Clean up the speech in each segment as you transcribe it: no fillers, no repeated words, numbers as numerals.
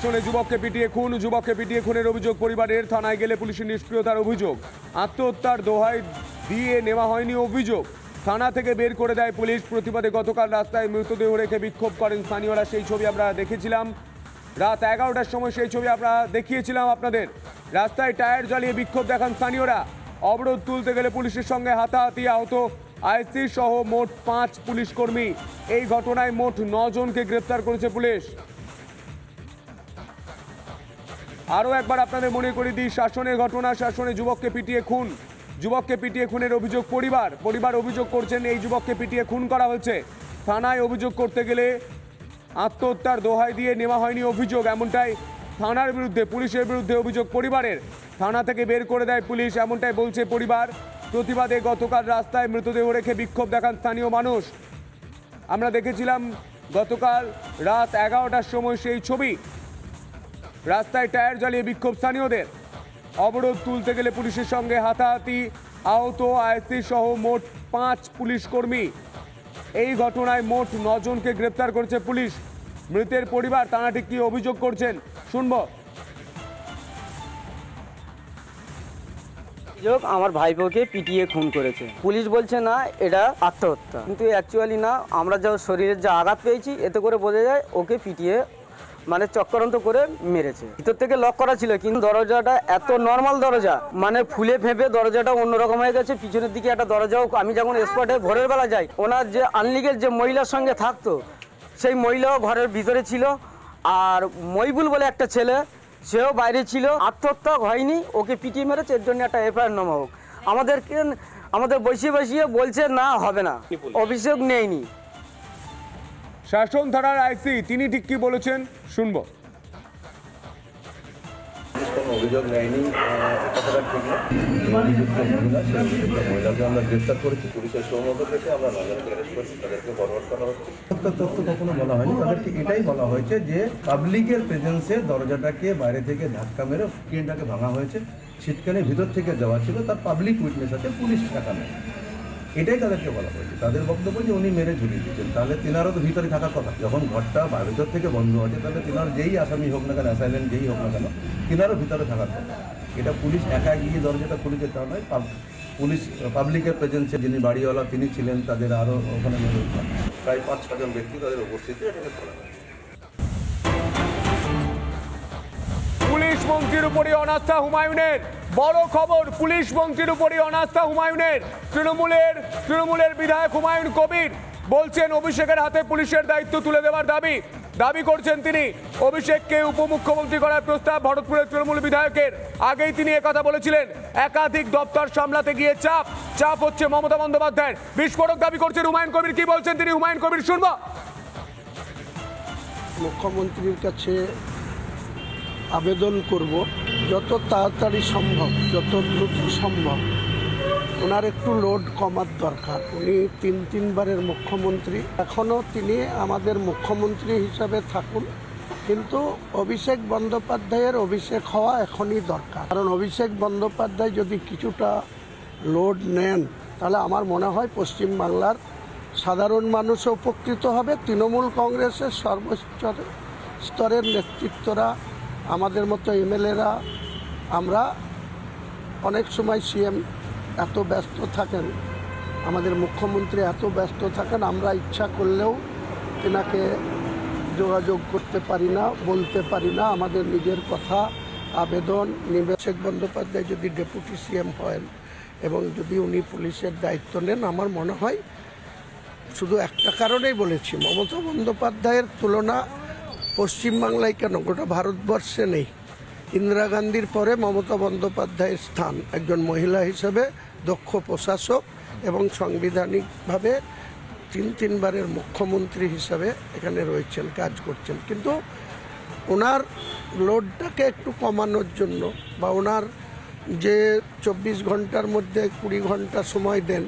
শাসনে যুবককে পিটিয়ে খুনের অভিযোগ পরিবারের। থানায় গেলে পুলিশের নিষ্ক্রিয়তার অভিযোগ। আত্মহত্যার দোহাই দিয়ে নেওয়া হয়নি অভিযোগ। থানা থেকে বের করে দেয় পুলিশ। প্রতিবাদে গতকাল রাস্তায় মৃতদেহ রেখে বিক্ষোভ করেন স্থানীয়রা। সেই ছবি আমরা দেখেছিলাম রাত 11টার সময়, সেই ছবি আমরা দেখিয়েছিলাম আপনাদের। রাস্তায় টায়ার জ্বালিয়ে বিক্ষোভ দেখান স্থানীয়রা। অবরোধ তুলতে গেলে পুলিশের সঙ্গে হাতাহাতি, আহত আইসি সহ মোট 5 পুলিশ কর্মী। এই ঘটনায় মোট 9 জনকে গ্রেপ্তার করেছে পুলিশ। আরও একবার আপনাদের মনে করে দিই, শাসনের ঘটনা। শাসনে যুবককে পিটিয়ে খুনের অভিযোগ পরিবার অভিযোগ করছেন এই যুবককে পিটিয়ে খুন করা হয়েছে। থানায় অভিযোগ করতে গেলে আত্মহত্যার দোহাই দিয়ে নেওয়া হয়নি অভিযোগ, এমনটাই থানার বিরুদ্ধে, পুলিশের বিরুদ্ধে অভিযোগ পরিবারের। থানা থেকে বের করে দেয় পুলিশ, এমনটাই বলছে পরিবার। প্রতিবাদে গতকাল রাস্তায় মৃতদেহ রেখে বিক্ষোভ দেখান স্থানীয় মানুষ। আমরা দেখেছিলাম গতকাল রাত 11টার সময় সেই ছবি। রাস্তায় টায়ার জ্বালিয়ে বিক্ষোভ স্থানীয়দের। অবরোধ তুলতে গেলে পুলিশের সঙ্গে হাতাহাতি, আহত আইসি সহ মোট 5 পুলিশ কর্মী। এই ঘটনায় মোট 9 জনকে গ্রেপ্তার করেছে পুলিশ। মৃতের পরিবার থানাটি কি অভিযোগ করছেন শুনবো। আমার ভাইপোকে পিটিয়ে খুন করেছে। পুলিশ বলছে না এটা আত্মহত্যা, কিন্তু অ্যাকচুয়ালি না, আমরা যা শরীরের যা আঘাত পেয়েছি এতে করে বোঝা যায় ওকে পিটিয়ে মানে চক্রান্ত করে মেরেছে। ভিতর থেকে লক করা ছিল, কিন্তু দরজাটা এত নর্মাল দরজা, মানে ফুলে ফেঁপে দরজাটা অন্যরকম হয়ে গেছে। পিছনের দিকে একটা দরজাও, আমি যখন স্পটে ভোরের বেলা যাই, ওনার যে আনলিগের যে মহিলার সঙ্গে থাকতো সেই মহিলাও ঘরের ভিতরে ছিল, আর মইবুল বলে একটা ছেলে সেও বাইরে ছিল। আত্মহত্যা হয়নি, ওকে পিটিয়ে মেরেছে, এর জন্য একটা এফআইআর নামা হোক। আমাদের বসিয়ে বলছে না হবে না, অভিযোগ নেয়নি। শাসন থানার আইসি তিনি ঠিক কি বলেছেন শুনবো। অভিযোগ নেয়নি, কথাটা ঠিক না। অভিযুক্ত মহিলা, সেই অভিযুক্ত মহিলাকে আমরা গ্রেফতার করেছি। পুলিশের সৌমত থেকে আমরা 9 জনকে অ্যারেস্ট করেছি, তাদেরকে ফরওয়ার্ড করা হচ্ছে। তথ্য কখনো বলা হয়নি, তাদেরকে এটাই বলা হয়েছে যে পাবলিকের প্রেজেন্সে দরজাটাকে বাইরে থেকে ধাক্কা মেরে স্ক্রিনটাকে ভাঙা হয়েছে। শীতকালে ভিতর থেকে যাওয়া ছিল, তার পাবলিক উইটনেস আছে, পুলিশ টাকা নেই, এটাই তাদেরকে বলা হয়েছে। তাদের বক্তব্য যে উনি মেরে ঝুলিয়ে দিচ্ছেন, তাহলে তিনারও তো ভিতরে থাকার কথা। যখন ঘরটা ভিতর থেকে বন্ধ আছে, তাহলে তিনার যেই আসামি হোক না কেন, অ্যাসাইলেন্ট যেই হোক না কেন, তিনারও ভিতরে থাকার কথা। এটা পুলিশ একা গিয়ে দরজাটা খুলেছে তা নয়, পুলিশ পাবলিকের প্রেজেন্সে যিনি বাড়িওয়ালা তিনি ছিলেন, তাদের আরও ওখানে প্রায় 5-6 জন ব্যক্তি তাদের উপস্থিতি এটাকে করা হয়। পুলিশ মন্ত্রীর উপরই অনাস্থা হুমায়ুনের। বড় খবর, পুলিশ মন্ত্রীর উপরই অনাস্থা হুমায়ুনের। তৃণমূলের বিধায়ক হুমায়ুন কবির বলছেন অভিষেকের হাতে পুলিশের দায়িত্ব তুলে দেওয়ার দাবি করছেন তিনি। অভিষেককে উপমুখ্যমন্ত্রী করার প্রস্তাব ভরতপুরের তৃণমূল বিধায়কের। আগেই তিনি একথা বলেছিলেন। একাধিক দপ্তর সামলাতে গিয়ে চাপ হচ্ছে মমতা বন্দ্যোপাধ্যায়ের। বিস্ফোরক দাবি করছেন হুমায়ুন কবির। কি বলছেন তিনি, হুমায়ুন কবির শুনবো। মুখ্যমন্ত্রীর কাছে আবেদন করব যত তাড়াতাড়ি সম্ভব, যত দ্রুত সম্ভব ওনার একটু লোড কমার দরকার। উনি 3-3বারের মুখ্যমন্ত্রী, এখনও তিনি আমাদের মুখ্যমন্ত্রী হিসাবে থাকুন, কিন্তু অভিষেক বন্দ্যোপাধ্যায়ের অভিষেক হওয়া এখনই দরকার। কারণ অভিষেক বন্দ্যোপাধ্যায় যদি কিছুটা লোড নেন, তাহলে আমার মনে হয় পশ্চিমবাংলার সাধারণ মানুষও উপকৃত হবে। তৃণমূল কংগ্রেসের সর্বস্তরের নেতৃত্বরা, আমাদের মতো এমএলএরা, আমরা অনেক সময় সিএম এত ব্যস্ত থাকেন, আমাদের মুখ্যমন্ত্রী এত ব্যস্ত থাকেন, আমরা ইচ্ছা করলেও তেনাকে যোগাযোগ করতে পারি না, বলতে পারি না আমাদের নিজের কথা, আবেদন। অভিষেক বন্দ্যোপাধ্যায় যদি ডেপুটি সিএম হয় এবং যদি উনি পুলিশের দায়িত্ব নেন, আমার মনে হয়, শুধু একটা কারণেই বলেছি, মমতা বন্দ্যোপাধ্যায়ের তুলনা পশ্চিমবাংলায় কেন গোটা ভারতবর্ষে নেই। ইন্দিরা গান্ধীর পরে মমতা বন্দ্যোপাধ্যায়ের স্থান একজন মহিলা হিসেবে, দক্ষ প্রশাসক এবং সাংবিধানিকভাবে 3-3বারের মুখ্যমন্ত্রী হিসাবে এখানে রয়েছেন, কাজ করছেন। কিন্তু ওনার লোডটাকে একটু কমানোর জন্য, বা ওনার যে 24 ঘন্টার মধ্যে 20 ঘন্টা সময় দেন,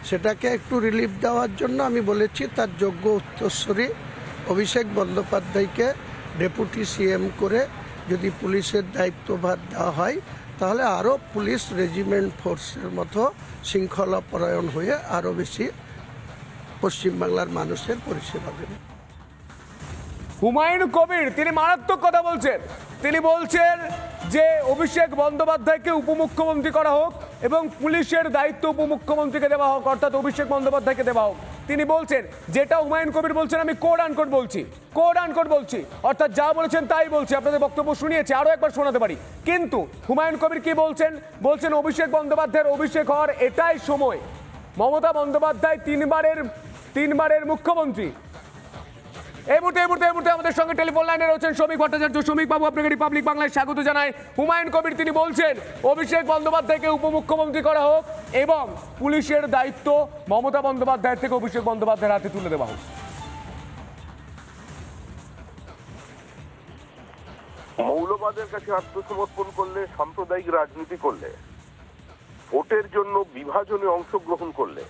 সেটাকে একটু রিলিফ দেওয়ার জন্য আমি বলেছি তার যোগ্য উত্তরসূরি অভিষেক বন্দ্যোপাধ্যায়কে ডেপুটি সিএম করে যদি পুলিশের দায়িত্বভার দেওয়া হয়, তাহলে আরও পুলিশ রেজিমেন্ট ফোর্সের মতো শৃঙ্খলা পরায়ণ হয়ে আরও বেশি পশ্চিমবাংলার মানুষের পরিষেবা দেবে। হুমায়ুন কবির তিনি মারাত্মক কথা বলছেন। তিনি বলছেন যে অভিষেক বন্দ্যোপাধ্যায়কে উপমুখ্যমন্ত্রী করা হোক এবং পুলিশের দায়িত্ব উপমুখ্যমন্ত্রীকে দেওয়া হোক, অর্থাৎ অভিষেক বন্দ্যোপাধ্যায়কে দেওয়া হোক। তিনি বলছেন, যেটা হুমায়ুন কবির বলছেন আমি কোড আনকোড বলছি, অর্থাৎ যা বলেছেন তাই বলছি। আপনাদের বক্তব্য শুনিয়েছি, আরো একবার শোনাতে পারি। কিন্তু হুমায়ুন কবির কি বলছেন অভিষেক বন্দ্যোপাধ্যায়ের অভিষেক হওয়ার এটাই সময়। মমতা বন্দ্যোপাধ্যায় তিনবারের মুখ্যমন্ত্রী। এই মুহূর্তে আমাদের সঙ্গে টেলিফোন লাইনে রয়েছেন শ্রমিক ভট্টাচার্য। শ্রমিক বাবু, আপনাকে রিপাবলিক বাংলায় স্বাগত জানাই। হুমায়ুন কবির তিনি বলছেন অভিষেক বন্দ্যোপাধ্যায়কে উপমুখ্যমন্ত্রী করা হোক এবং পুলিশের দায়িত্ব মমতা বন্দ্যোপাধ্যায়ের থেকে অভিষেক বন্দ্যোপাধ্যায়ের হাতে তুলে দেওয়া হোক। মৌলবাদের কাছে আত্মসমর্পণ করলে, সাম্প্রদায়িক রাজনীতি করলে, ভোটের জন্য বিভাজনে অংশগ্রহণ করলে,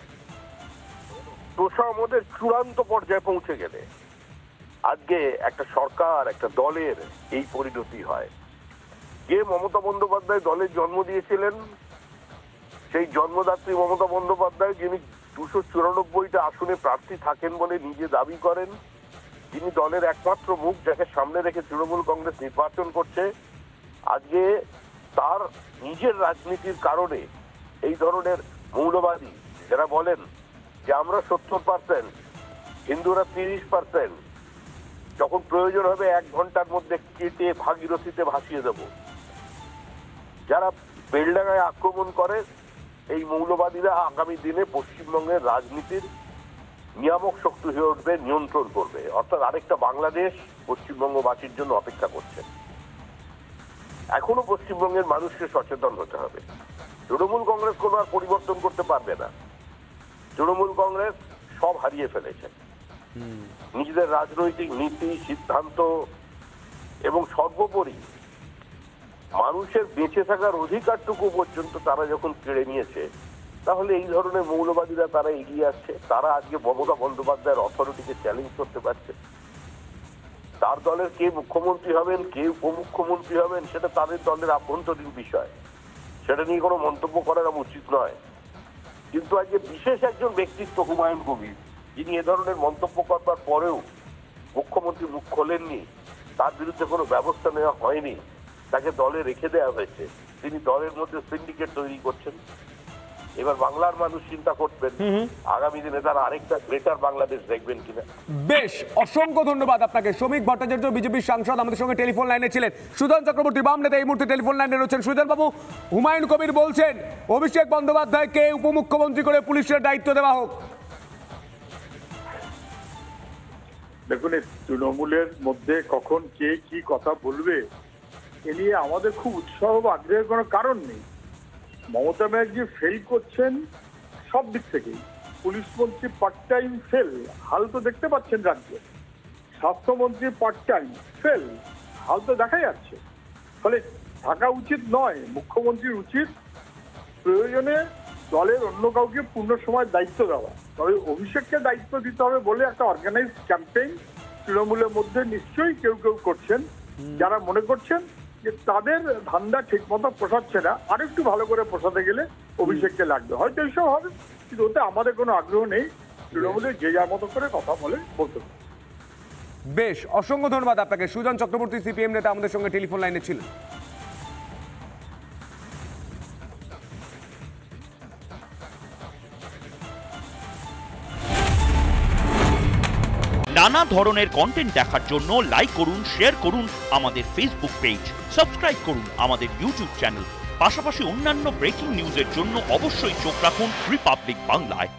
তোষামোদের চূড়ান্ত পর্যায়ে পৌঁছে গেলে আজকে একটা সরকার, একটা দলের এই পরিণতি হয়। যে মমতা বন্দ্যোপাধ্যায় দলের জন্ম দিয়েছিলেন, সেই জন্মদাত্রী মমতা বন্দ্যোপাধ্যায়, যিনি 294টা আসনে প্রার্থী থাকেন বলে নিজে দাবি করেন, যিনি দলের একমাত্র মুখ, যাকে সামনে রেখে তৃণমূল কংগ্রেস নির্বাচন করছে, আজকে তার নিজের রাজনীতির কারণে এই ধরনের মৌলবাদী যারা বলেন যে আমরা 70%, হিন্দুরা 30%, যখন প্রয়োজন হবে 1 ঘন্টার মধ্যে কেটে ভাগীরথীতে ভাসিয়ে দেব, যারা বেলডাঙ্গায় আক্রমণ করে, এই মৌলবাদীরা আগামী দিনে পশ্চিমবঙ্গের রাজনীতির নিয়ামক শক্তি হয়ে উঠবে, নিয়ন্ত্রণ করবে। অর্থাৎ আরেকটা বাংলাদেশ পশ্চিমবঙ্গবাসীর জন্য অপেক্ষা করছে। এখনো পশ্চিমবঙ্গের মানুষকে সচেতন হতে হবে। তৃণমূল কংগ্রেস কোনো আর পরিবর্তন করতে পারবে না। তৃণমূল কংগ্রেস সব হারিয়ে ফেলেছে, নিজেদের রাজনৈতিক নীতি, সিদ্ধান্ত এবং সর্বোপরি মানুষের বেঁচে থাকার অধিকারটুকু পর্যন্ত তারা যখন কেড়ে নিয়েছে, তাহলে এই ধরনের মৌলবাদীরা তারা এগিয়ে আসছে। তারা আজকে মমতা বন্দ্যোপাধ্যায়ের অথরিটিকে চ্যালেঞ্জ করতে পারছে। তার দলের কে মুখ্যমন্ত্রী হবেন, কে উপমুখ্যমন্ত্রী হবেন, সেটা তাদের দলের আভ্যন্তরীণ বিষয়, সেটা নিয়ে কোনো মন্তব্য করা উচিত নয়। কিন্তু আজকে বিশেষ একজন ব্যক্তিত্ব হুমায়ুন কবির, যিনি এ ধরনের মন্তব্য করবার পরেও মুখ্যমন্ত্রী মুখ খোলেননি, তার বিরুদ্ধে কোনো ব্যবস্থা নেওয়া হয়নি, তাকে দলে রেখে দেওয়া হয়েছে। তিনি দলের মধ্যে সিন্ডিকেট তৈরি করছেন। এবার বাংলার মানুষ চিন্তা করবেন আগামী দিনে তারা আরেকটা গ্রেটার বাংলাদেশ দেখবেন কিনা। বেশ, অসংখ্য ধন্যবাদ আপনাকে। শ্রমিক ভট্টাচার্য, বিজেপির সাংসদ, আমাদের সঙ্গে টেলিফোন লাইনে ছিলেন। সুজন চক্রবর্তী, বাম নেতা, এই মুহূর্তে টেলিফোন লাইনে রয়েছেন। সুজন বাবু, হুমায়ুন কবির বলছেন অভিষেক বন্দ্যোপাধ্যায়কে উপমুখ্যমন্ত্রী করে পুলিশের দায়িত্ব দেওয়া হোক। দেখুন, তৃণমূলের মধ্যে কখন কে কি কথা বলবে এ নিয়ে আমাদের খুব উৎসাহ বা আগ্রহের কোনো কারণ নেই। মমতা ব্যানার্জি ফেল করছেন সব দিক থেকেই। পুলিশ মন্ত্রী পার্ট টাইম ফেল, হাল তো দেখতে পাচ্ছেন রাজ্যে। স্বাস্থ্যমন্ত্রী পার্ট টাইম ফেল, হাল তো দেখা যাচ্ছে। ফলে থাকা উচিত নয়। মুখ্যমন্ত্রীর উচিত প্রয়োজনে দলের অন্য কাউকে পূর্ণ সময় দায়িত্ব দেওয়া। তবে অভিষেককে দায়িত্ব দিতে হবে বলে একটা অর্গানাইজ ক্যাম্পেইন তৃণমূলের মধ্যে নিশ্চয়ই কেউ কেউ করছেন, যারা মনে করছেন যে তাদের ধান্দা ঠিক মতো পোষাচ্ছে না, আর একটু ভালো করে পোষাতে গেলে অভিষেককে লাগবে। হয়তো এইসব হবে, কিন্তু ওতে আমাদের কোনো আগ্রহ নেই। তৃণমূলে যে যার মতো করে কথা বলতে হবে। বেশ, অসংখ্য ধন্যবাদ আপনাকে। সুজন চক্রবর্তী, সিপিএম নেতা, আমাদের সঙ্গে টেলিফোন লাইনে ছিলেন। নানা ধরনের কন্টেন্ট দেখার জন্য লাইক করুন, শেয়ার করুন আমাদের ফেসবুক পেজ, সাবস্ক্রাইব করুন আমাদের ইউটিউব চ্যানেল। পাশাপাশি অন্যান্য ব্রেকিং নিউজের জন্য অবশ্যই চোখ রাখুন রিপাবলিক বাংলায়।